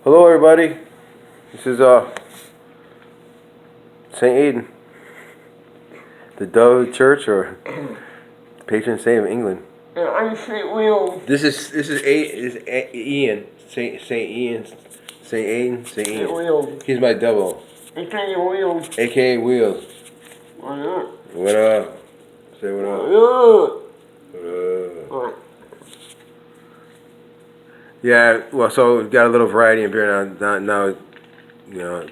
Hello, everybody. This is Saint Aidan, the dove of the church, or patron saint of England. And I'm St. Will. This is Ian, Saint Ian, Saint Aidan, Saint Ian. Will. He's my double, AKA Will. aka Wheels. What up? What up? Say what up. What up? What? Yeah. Well, so we've got a little variety in beer now. You know,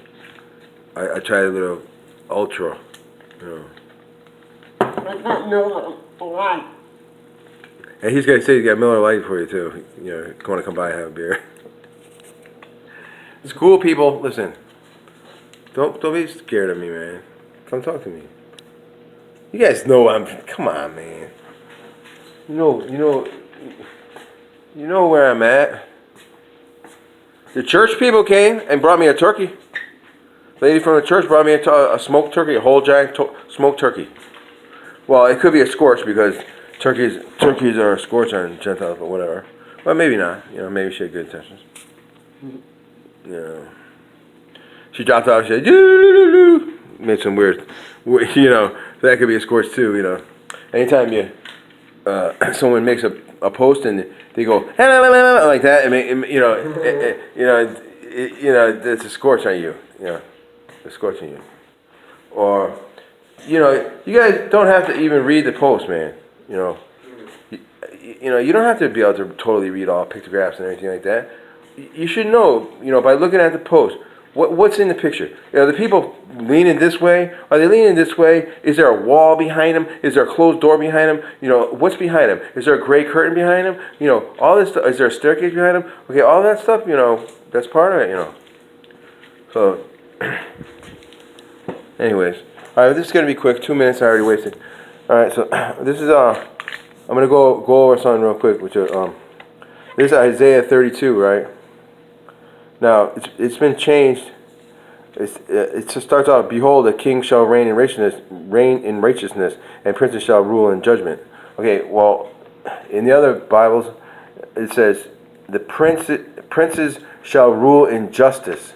I tried a little ultra. You know. I got Miller Lite. And he's gonna say he's got Miller Lite for you too. You know, want to come by and have a beer. It's cool, people. Listen, don't be scared of me, man. Come talk to me. You guys know I'm. Come on, man. You know where I'm at. The church people came and brought me a turkey. Lady from the church brought me a smoked turkey, a whole giant smoked turkey. Well, it could be a scorch because turkeys are a scorch on Gentiles, but whatever. Well, maybe not. You know, maybe she had good intentions. You know, she dropped off. She said, "Doo-doo-doo-doo." Made some weird. You know, that could be a scorch too. You know, anytime someone makes a post and they go like that, it's a scorch on you. You know, a scorch on you. Or, you know, you guys don't have to even read the post, man. You know, you don't have to be able to totally read all pictographs and everything like that. You should know, by looking at the post, what's in the picture. The people leaning this way? Are they leaning this way? Is there a wall behind them? Is there a closed door behind them? What's behind them? Is there a gray curtain behind them? All this stuff. Is there a staircase behind them? Okay, all that stuff, that's part of it, So, anyways. All right, this is going to be quick. 2 minutes I already wasted. All right, so this is, I'm going to go over something real quick, which this is Isaiah 32, right? Now, it's been changed. It just starts out, "Behold, a king shall reign in righteousness, and princes shall rule in judgment." Okay, well, in the other Bibles, it says, "The princes shall rule in justice."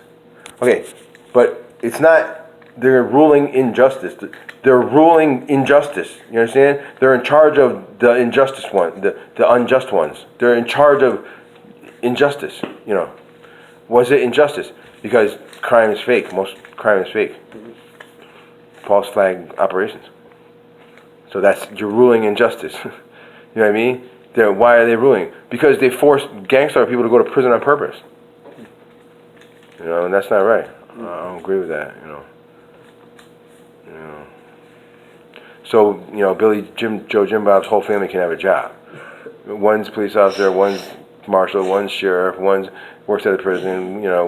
Okay, but it's not they're ruling injustice. They're ruling injustice. You understand? They're in charge of the injustice the unjust ones. They're in charge of injustice, Was it injustice? Because crime is fake. Most crime is fake. False flag operations. So you're ruling injustice. You know what I mean? Why are they ruling? Because they force gangster people to go to prison on purpose. And that's not right. I don't agree with that, So, Joe Jim Bob's whole family can have a job. One's police officer, one's marshal, one's sheriff, one's works at a prison, I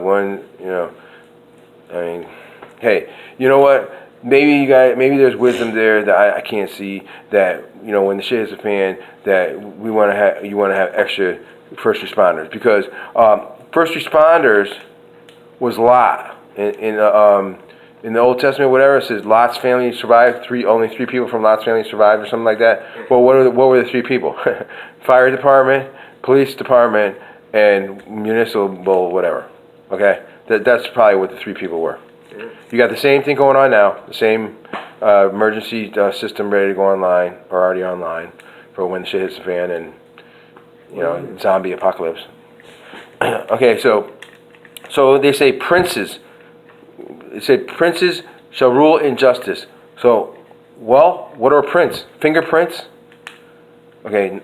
mean, hey, you know what? Maybe there's wisdom there that I can't see, that, when the shit hits the fan, that you want to have extra first responders, because first responders was Lot. In the Old Testament, whatever, it says Lot's family survived. Only three people from Lot's family survived, or something like that. Well, what were the three people? Fire department, police department, and municipal whatever. Okay, that's probably what the three people were. You got the same thing going on now. The same emergency system ready to go online, or already online, for when the shit hits the fan and zombie apocalypse. Okay, so they say princes. It said princes shall rule in justice. So, what are prints? Fingerprints? Okay,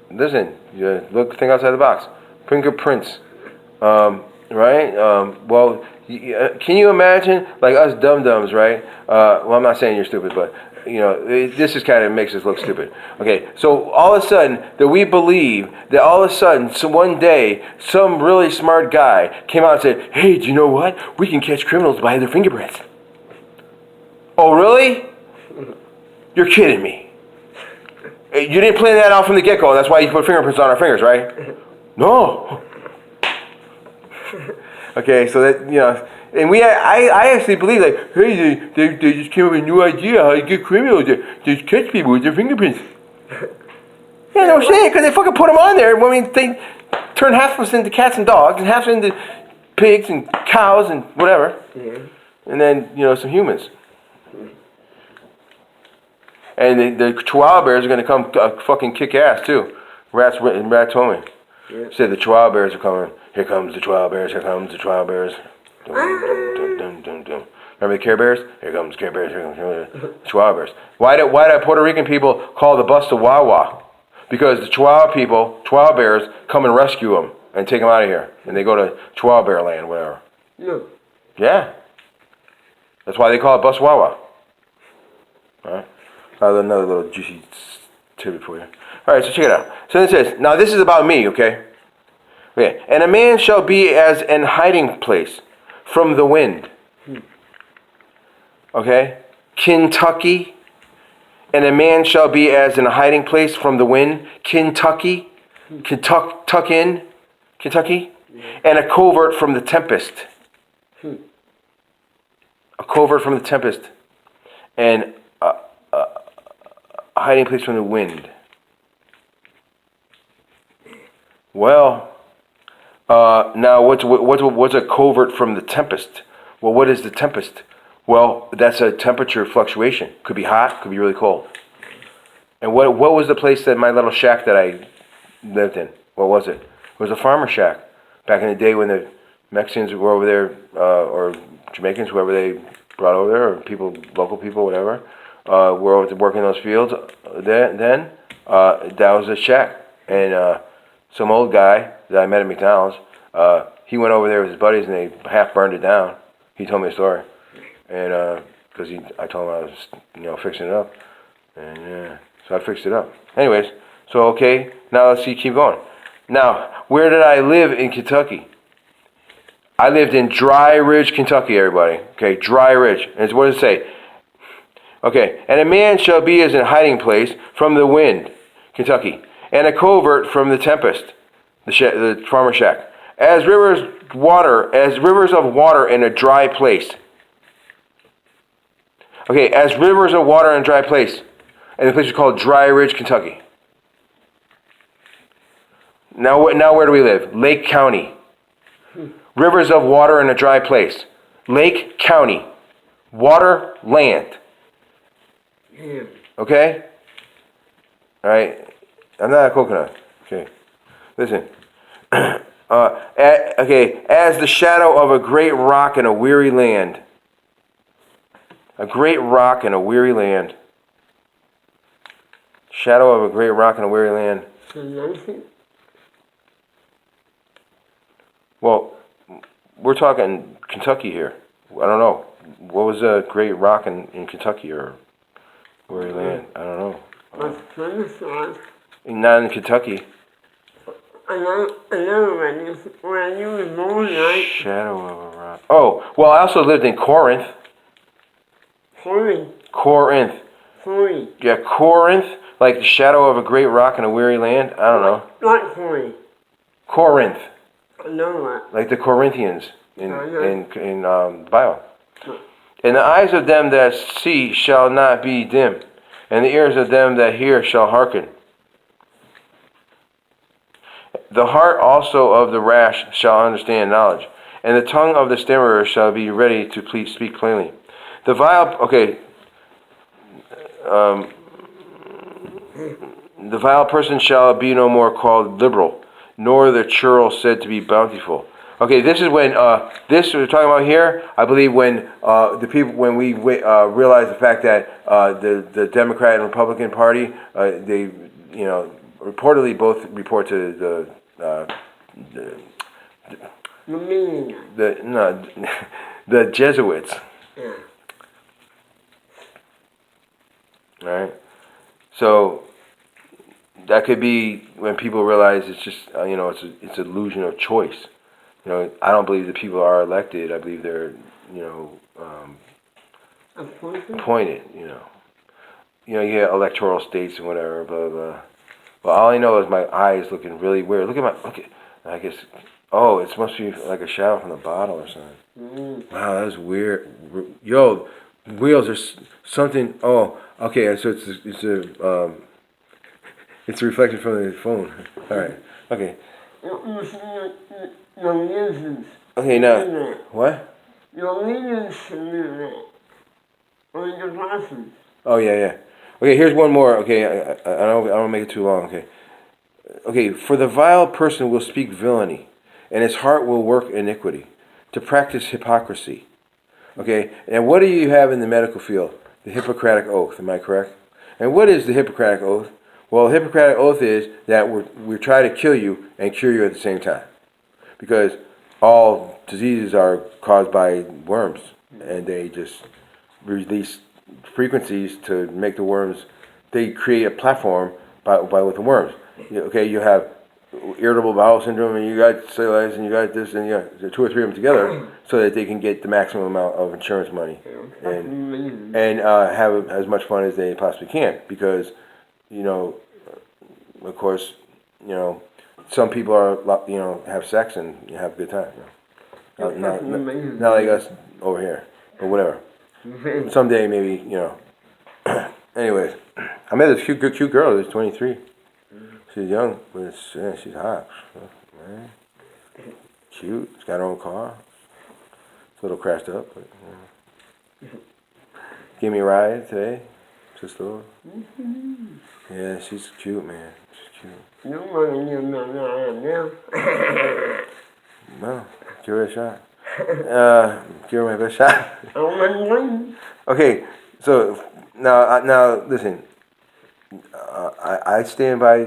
listen, think outside the box. Fingerprints, right? Can you imagine, like us dum-dums, right? Well, I'm not saying you're stupid, but, this is kind of makes us look stupid. Okay, so all of a sudden, that we believe that all of a sudden, one day, some really smart guy came out and said, "Hey, do you know what? We can catch criminals by their fingerprints." Oh, really? You're kidding me. You didn't plan that out from the get-go. That's why you put fingerprints on our fingers, right? No. Okay, so that, and I actually believe, like, hey, they just came up with a new idea how to get criminals to catch people with their fingerprints. Yeah, no shit, because they fucking put them on there. I mean, turn half of us into cats and dogs, and half into pigs and cows and whatever, and then some humans. And the Chihuahua bears are gonna come fucking kick ass too. Rat told me. Said the Chihuahua bears are coming. Here comes the Chihuahua bears. Here comes the Chihuahua bears. Dum, dum, dum, dum, dum, dum. Remember the Care Bears? Here comes Care Bears. Here comes Chihuahua bears. Why do Puerto Rican people call the bus the Wawa? Because the Chihuahua bears, come and rescue them and take them out of here, and they go to Chihuahua Bear Land, whatever. No. Yeah. That's why they call it bus Wawa. All right. Another little juicy tidbit for you. All right, so check it out. So it says, now this is about me, okay? Okay. And a man shall be as an hiding place from the wind. Okay? Kentucky. And a man shall be as in a hiding place from the wind. Kentucky. Tuck in. Kentucky. And a covert from the tempest. A covert from the tempest. And a hiding place from the wind. Well, now what's a covert from the tempest? Well, what is the tempest? Well, that's a temperature fluctuation. Could be hot, could be really cold. And what was the place that my little shack that I lived in? What was it? It was a farmer shack. Back in the day when the Mexicans were over there, or Jamaicans, whoever they brought over there, or local people, whatever, were working those fields. Then that was a shack. And some old guy that I met at McDonald's, he went over there with his buddies and they half burned it down. He told me a story. And because I told him I was, fixing it up, and yeah, so I fixed it up. Anyways, so okay, now let's keep going. Now, where did I live in Kentucky? I lived in Dry Ridge, Kentucky. Everybody, okay, Dry Ridge. And what does it say? Okay, and a man shall be as a hiding place from the wind, Kentucky, and a covert from the tempest, the farmer shack, as rivers of water in a dry place. Okay, as rivers of water in a dry place. And the place is called Dry Ridge, Kentucky. Now where do we live? Lake County. Rivers of water in a dry place. Lake County. Water, land. Okay? Alright. I'm not a coconut. Okay. Listen. Okay, as the shadow of a great rock in a weary land. A great rock in a weary land. Shadow of a great rock in a weary land. Well, we're talking Kentucky here. I don't know. What was a great rock in Kentucky or weary land? I don't know. Not in Kentucky. Shadow of a rock. Oh, well, I also lived in Corinth. Corinth. Yeah, Corinth, like the shadow of a great rock in a weary land. I don't know. Not Corinth. Corinth. I know that. Like the Corinthians in the Bible. And the eyes of them that see shall not be dim, and the ears of them that hear shall hearken. The heart also of the rash shall understand knowledge, and the tongue of the stammerer shall be ready to speak plainly. The vile person shall be no more called liberal, nor the churl said to be bountiful. Okay, this is when this we're talking about here. I believe when we realize the fact that the Democrat and Republican Party they reportedly both report to the Jesuits. Yeah. All right, so that could be when people realize it's just it's an illusion of choice. I don't believe that people are elected. I believe they're appointed. You get electoral states and whatever, blah blah blah. Well, all I know is my eye is looking really weird. Look at I guess. Oh, it must be like a shadow from the bottle or something. Wow, that's weird. Yo, Wheels, there's something. Oh, okay. So it's a reflection from the phone. All right. Okay. Your users. Okay, now, what? Your leaders can do that. Or your classes. Oh, yeah. Okay, here's one more. Okay, I don't make it too long. Okay. Okay, for the vile person will speak villainy, and his heart will work iniquity, to practice hypocrisy. Okay, and what do you have in the medical field? The Hippocratic Oath, am I correct? And what is the Hippocratic Oath? Well, the Hippocratic Oath is that we're trying to kill you and cure you at the same time. Because all diseases are caused by worms, and they just release frequencies to make the worms, they create a platform by with the worms. Okay, you have irritable bowel syndrome, and you got cellulitis, and you got this, and you got two or three of them together, so that they can get the maximum amount of insurance money and have as much fun as they possibly can. Because, of course, some people have sex and have a good time. Not like us over here, but whatever. Someday maybe, Anyways, I met this cute girl who's 23. She's young, but she's hot. Man. Cute. She's got her own car. It's a little crashed up, but gave me a ride today to the store. Yeah, she's cute, man. She's cute. You want to give me a ride now? Well, give her a shot. Give her my best shot. Okay, so now listen. I stand by,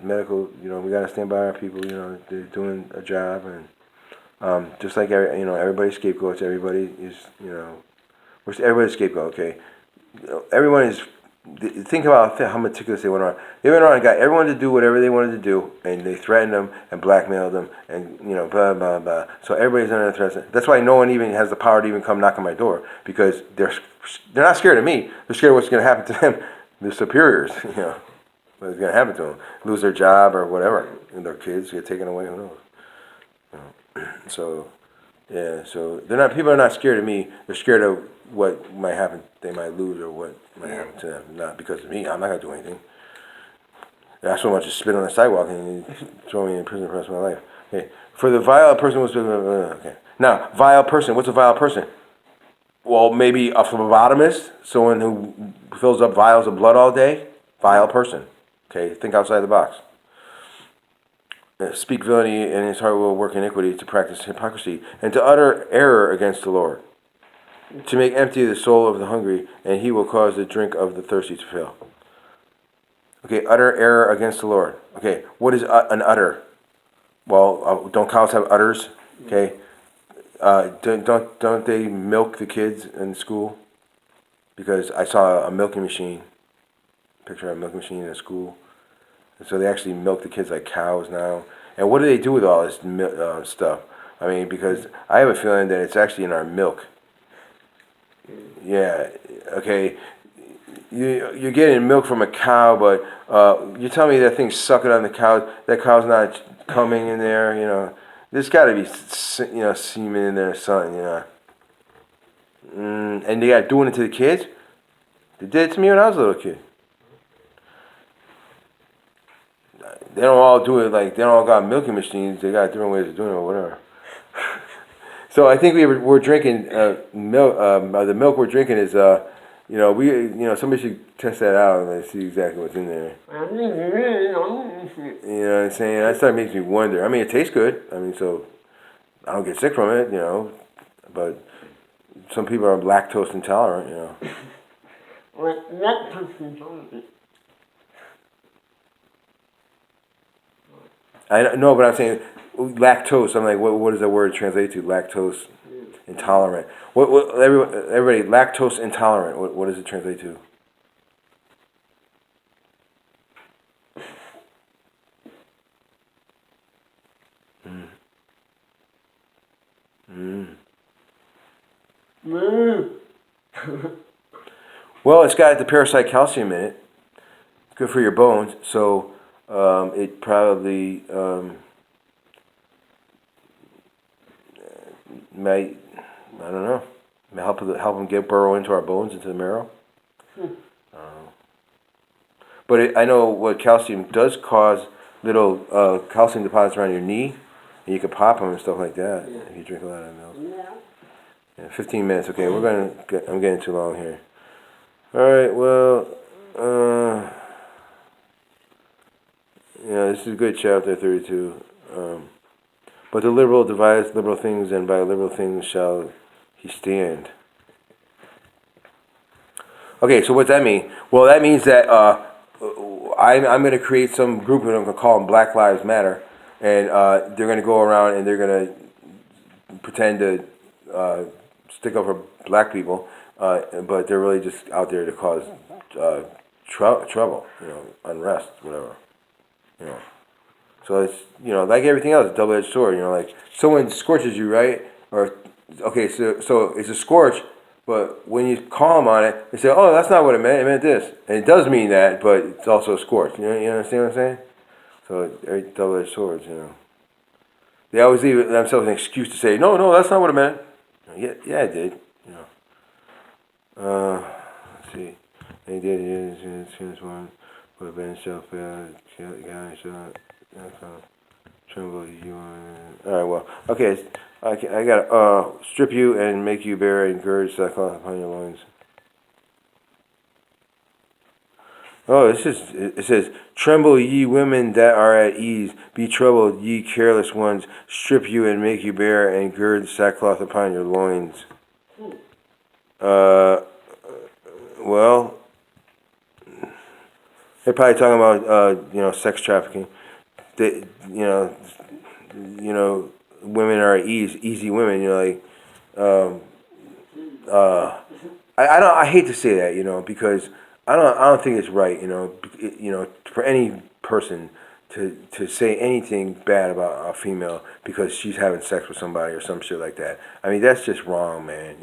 medical. We gotta stand by our people. They're doing a job, and just like everybody's scapegoats. Everybody is, everybody's scapegoat. Okay, everyone is. Think about how meticulous they went around. They went around and got everyone to do whatever they wanted to do, and they threatened them and blackmailed them, and blah blah blah. So everybody's under threat. That's why no one even has the power to even come knock on my door, because they're not scared of me. They're scared of what's going to happen to them, their superiors. What's going to happen to them? Lose their job or whatever, and their kids get taken away. Who knows? So they're not. People are not scared of me. They're scared of what might happen. They might lose or what might happen to them. Not because of me. I'm not gonna do anything. That's so much to spit on the sidewalk and throw me in prison for the rest of my life. Okay. For the vile person was okay. Now, vile person. What's a vile person? Well, maybe a phlebotomist, someone who fills up vials of blood all day. Vile person. Okay. Think outside the box. Speak villainy, and his heart will work iniquity, to practice hypocrisy, and to utter error against the Lord, to make empty the soul of the hungry, and he will cause the drink of the thirsty to fail. Okay, utter error against the Lord. Okay, what is an utter? Well, don't cows have udders? Okay, don't they milk the kids in school? Because I saw a milking machine, picture of a milking machine in a school. And so they actually milk the kids like cows now. And what do they do with all this stuff? I mean, because I have a feeling that it's actually in our milk. Yeah, okay. You're getting milk from a cow, but you tell me that thing's sucking on the cow. That cow's not coming in there. There's got to be semen in there or something. And they got doing it to the kids. They did it to me when I was a little kid. They don't all do it like they don't all got milking machines. They got different ways of doing it or whatever. So I think we're drinking milk. The milk we're drinking is somebody should test that out and see exactly what's in there. You know what I'm saying? That stuff makes me wonder. I mean, it tastes good. I mean, so I don't get sick from it. But some people are lactose intolerant. Lactose intolerant. I know, but I'm saying lactose. I'm like, what does that word translate to? Lactose intolerant. Everybody, lactose intolerant. What does it translate to? Well, it's got the parasite calcium in it. Good for your bones. So it probably might, I don't know, help them burrow into our bones, into the marrow. But I know what calcium does cause little calcium deposits around your knee, and you can pop them and stuff like that if you drink a lot of milk. Yeah, 15 minutes. Okay, I'm getting too long here. All right. Well, yeah, this is a good chapter 32. But the liberal devise liberal things, and by liberal things shall he stand. Okay, so what's that mean? Well, that means that I'm going to create some group, and I'm going to call them Black Lives Matter, and they're going to go around and they're going to pretend to stick up for black people, but they're really just out there to cause trouble, unrest, whatever, you know. So it's, like everything else, a double-edged sword. Like someone scorches you, right? Or okay, so it's a scorch, but when you call them on it, they say, "Oh, that's not what it meant. It meant this," and it does mean that, but it's also a scorch. You understand what I'm saying? So it's double-edged swords. They always leave themselves an excuse to say, "No, that's not what it meant." Yeah, it did. Let's see. They did it. One, but Ben shall fail. Guy shall. Tremble you on. All right. Well. Okay. I gotta strip you and make you bear and gird sackcloth upon your loins. Oh, it says, "Tremble ye women that are at ease, be troubled ye careless ones, strip you and make you bear and gird sackcloth upon your loins." Well, they're probably talking about sex trafficking. They, women are at ease, easy women. I hate to say that, because I don't think it's right, for any person to say anything bad about a female because she's having sex with somebody or some shit like that. I mean, that's just wrong, man,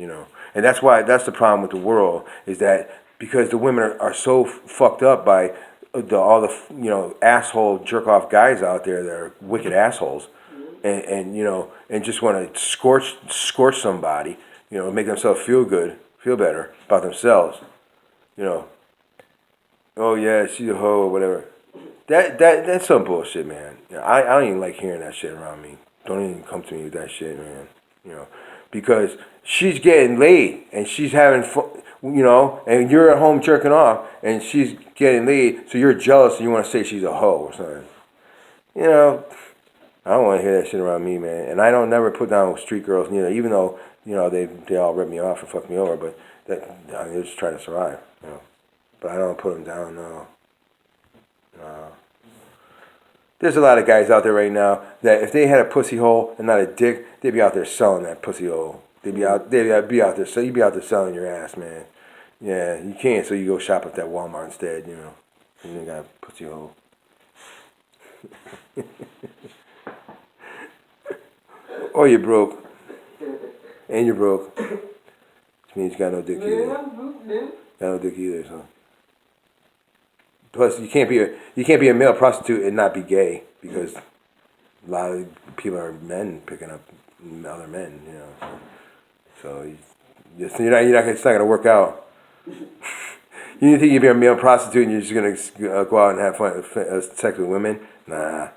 And that's the problem with the world, is that because the women are so fucked up by all the asshole jerk off guys out there that are wicked assholes, and just want to scorch somebody, make themselves feel better about themselves, Oh yeah, she's a hoe or whatever. That's some bullshit, man. I don't even like hearing that shit around me. Don't even come to me with that shit, man. Because she's getting laid and she's having fun, and you're at home jerking off and she's getting laid, so you're jealous and you want to say she's a hoe or something. I don't want to hear that shit around me, man. And I don't never put down street girls neither, even though they all rip me off and fuck me over, but they're just trying to survive, But I don't put them down, no. There's a lot of guys out there right now that if they had a pussy hole and not a dick, they'd be out there selling that pussy hole. They'd be out there. So you'd be out there selling your ass, man. Yeah, you can't. So you go shop at that Walmart instead, And you got a pussy hole. Or you're broke, and you're broke. Which means you got no dick either. Got no dick either, so. Plus, you can't be a male prostitute and not be gay, because a lot of people are men picking up other men, So it's not gonna work out. You think you'd be a male prostitute and you're just gonna go out and have fun, sex with women? Nah,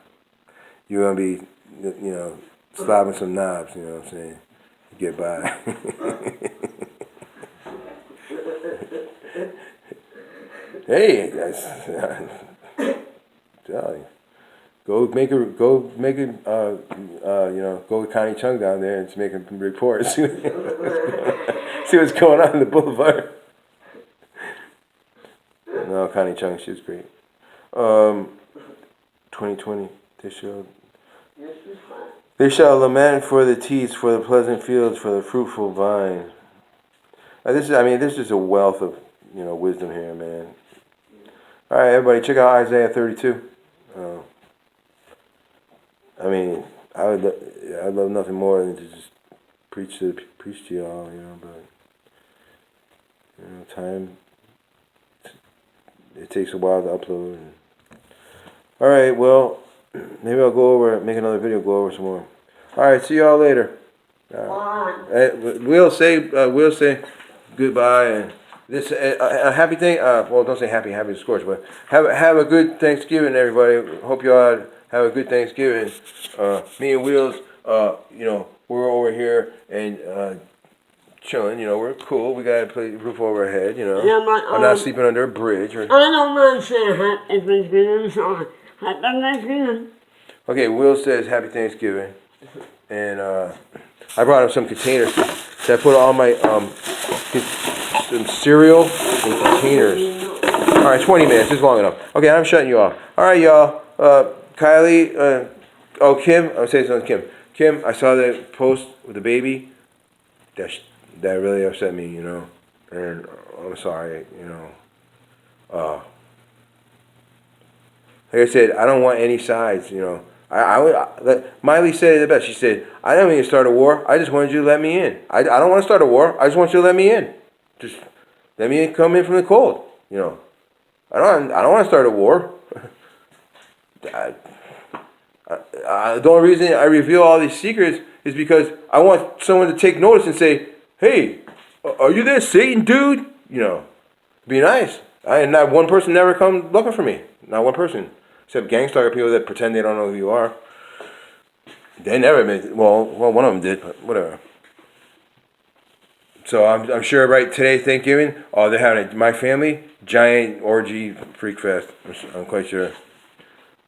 you're gonna be, slobbing some knobs. You know what I'm saying? Get by. Hey, guys, go with Connie Chung down there and just make a report. See what's going on in the boulevard. No, Connie Chung, she's great. 2020, they shall lament for the teats, for the pleasant fields, for the fruitful vine. This is a wealth of wisdom here, man. All right, everybody, check out Isaiah 32. I'd love nothing more than to just preach to y'all, but time. It takes a while to upload. All right, well, maybe I'll make another video, go over some more. All right, see y'all later. We'll say goodbye and. This a happy thing. Well, don't say happy to scorch, but have a good Thanksgiving, everybody. Hope you all had have a good Thanksgiving. Me and Wheels, we're over here and chilling. We're cool. We got a roof over our head. Yeah, but, I'm not sleeping under a bridge. I don't mind saying happy Thanksgiving, so happy Thanksgiving. Okay, Will says happy Thanksgiving, and I brought him some containers. So I put all my some cereal in containers. All right, 20 minutes is long enough. Okay, I'm shutting you off. All right, y'all. Kylie, Kim. I'll say something to Kim. Kim, I saw that post with the baby. That really upset me, and I'm sorry, Like I said, I don't want any sides, Miley said it the best. She said, I didn't mean to start a war. I just wanted you to let me in. I don't want to start a war. I just want you to let me in. Just let me come in from the cold, I don't want to start a war. The only reason I reveal all these secrets is because I want someone to take notice and say, hey, are you this Satan dude? Be nice. Not one person never come looking for me. Not one person. Except gang stalker people that pretend they don't know who you are. They never admit. Well, one of them did, but whatever. So I'm sure right today, Thanksgiving, they're having my family giant orgy freak fest. I'm quite sure.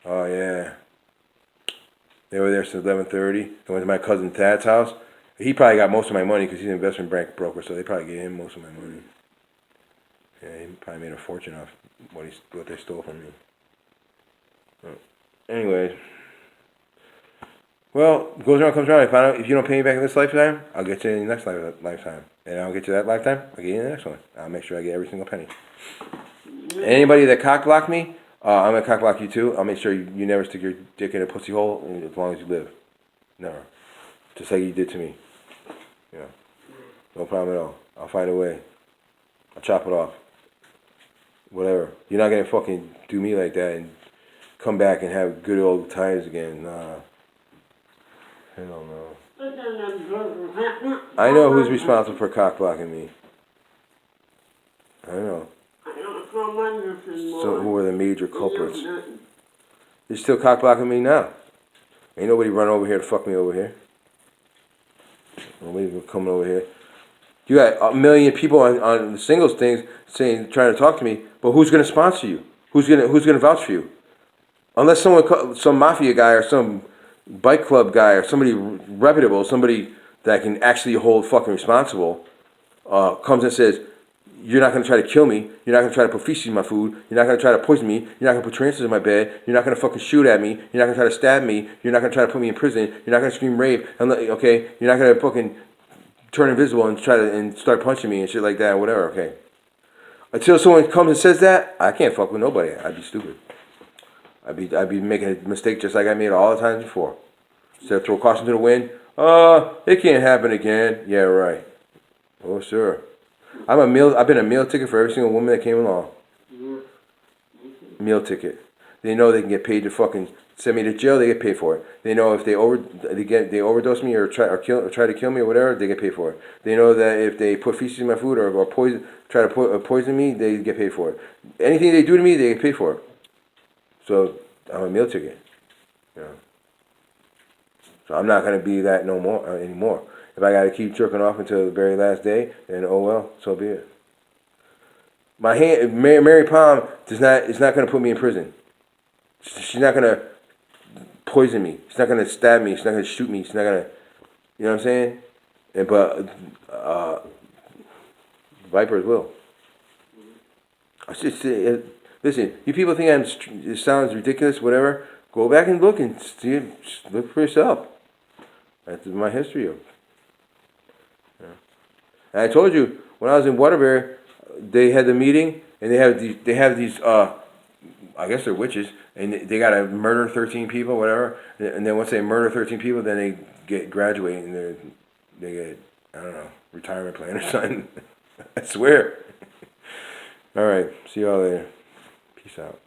Oh yeah. They were there since 11:30. I went to my cousin Thad's house. He probably got most of my money because he's an investment bank broker, so they probably gave him most of my money. Yeah, he probably made a fortune off what they stole from me. Anyways, well, goes around comes around. If you don't pay me back in this lifetime, I'll get you in the next lifetime, and I'll get you that lifetime. I'll get you in the next one. I'll make sure I get every single penny. Anybody that cock block me, I'm gonna cock block you too. I'll make sure you never stick your dick in a pussy hole as long as you live. Never. Just like you did to me. No problem at all. I'll find a way. I'll chop it off. Whatever. You're not gonna fucking do me like that and come back and have good old times again. Nah. Hell no. I know who's responsible for cock blocking me. I know. So who are the major culprits? They're still cock blocking me now. Ain't nobody run over here to fuck me over here. Nobody's coming over here. You got a million people on the singles things trying to talk to me, but who's gonna sponsor you? Who's gonna vouch for you? Unless some mafia guy or some bike club guy or somebody reputable, somebody that can actually hold fucking responsible, comes and says, you're not going to try to kill me, you're not going to try to put feces in my food, you're not going to try to poison me, you're not going to put tarantulas in my bed, you're not going to fucking shoot at me, you're not going to try to stab me, you're not going to try to put me in prison, you're not going to scream rape, okay? You're not going to fucking turn invisible and start punching me and shit like that or whatever, okay? Until someone comes and says that, I can't fuck with nobody. I'd be stupid. I'd be making a mistake just like I made all the times before. Instead of throw caution to the wind, it can't happen again. Yeah, right. Oh, sure. I've been a meal ticket for every single woman that came along. Meal ticket. They know they can get paid to fucking send me to jail. They get paid for it. They know if they overdose me or try to kill me or whatever, they get paid for it. They know that if they put feces in my food or try to poison me, they get paid for it. Anything they do to me, they get paid for it. So I'm a meal ticket. So I'm not gonna be that no more anymore. If I gotta keep jerking off until the very last day, then oh well, so be it. Mary Palm is not gonna put me in prison. She's not gonna poison me. She's not gonna stab me. She's not gonna shoot me. She's not gonna, you know what I'm saying? But vipers will. Listen, you people think it sounds ridiculous, whatever. Go back and look and see. Look for yourself. That's my history of. And I told you when I was in Waterbury, they had the meeting and they have these. I guess they're witches, and they gotta murder 13 people, whatever. And then once they murder 13 people, then they get graduate and they get, I don't know, retirement plan or something. I swear. All right, see y'all later. Peace out.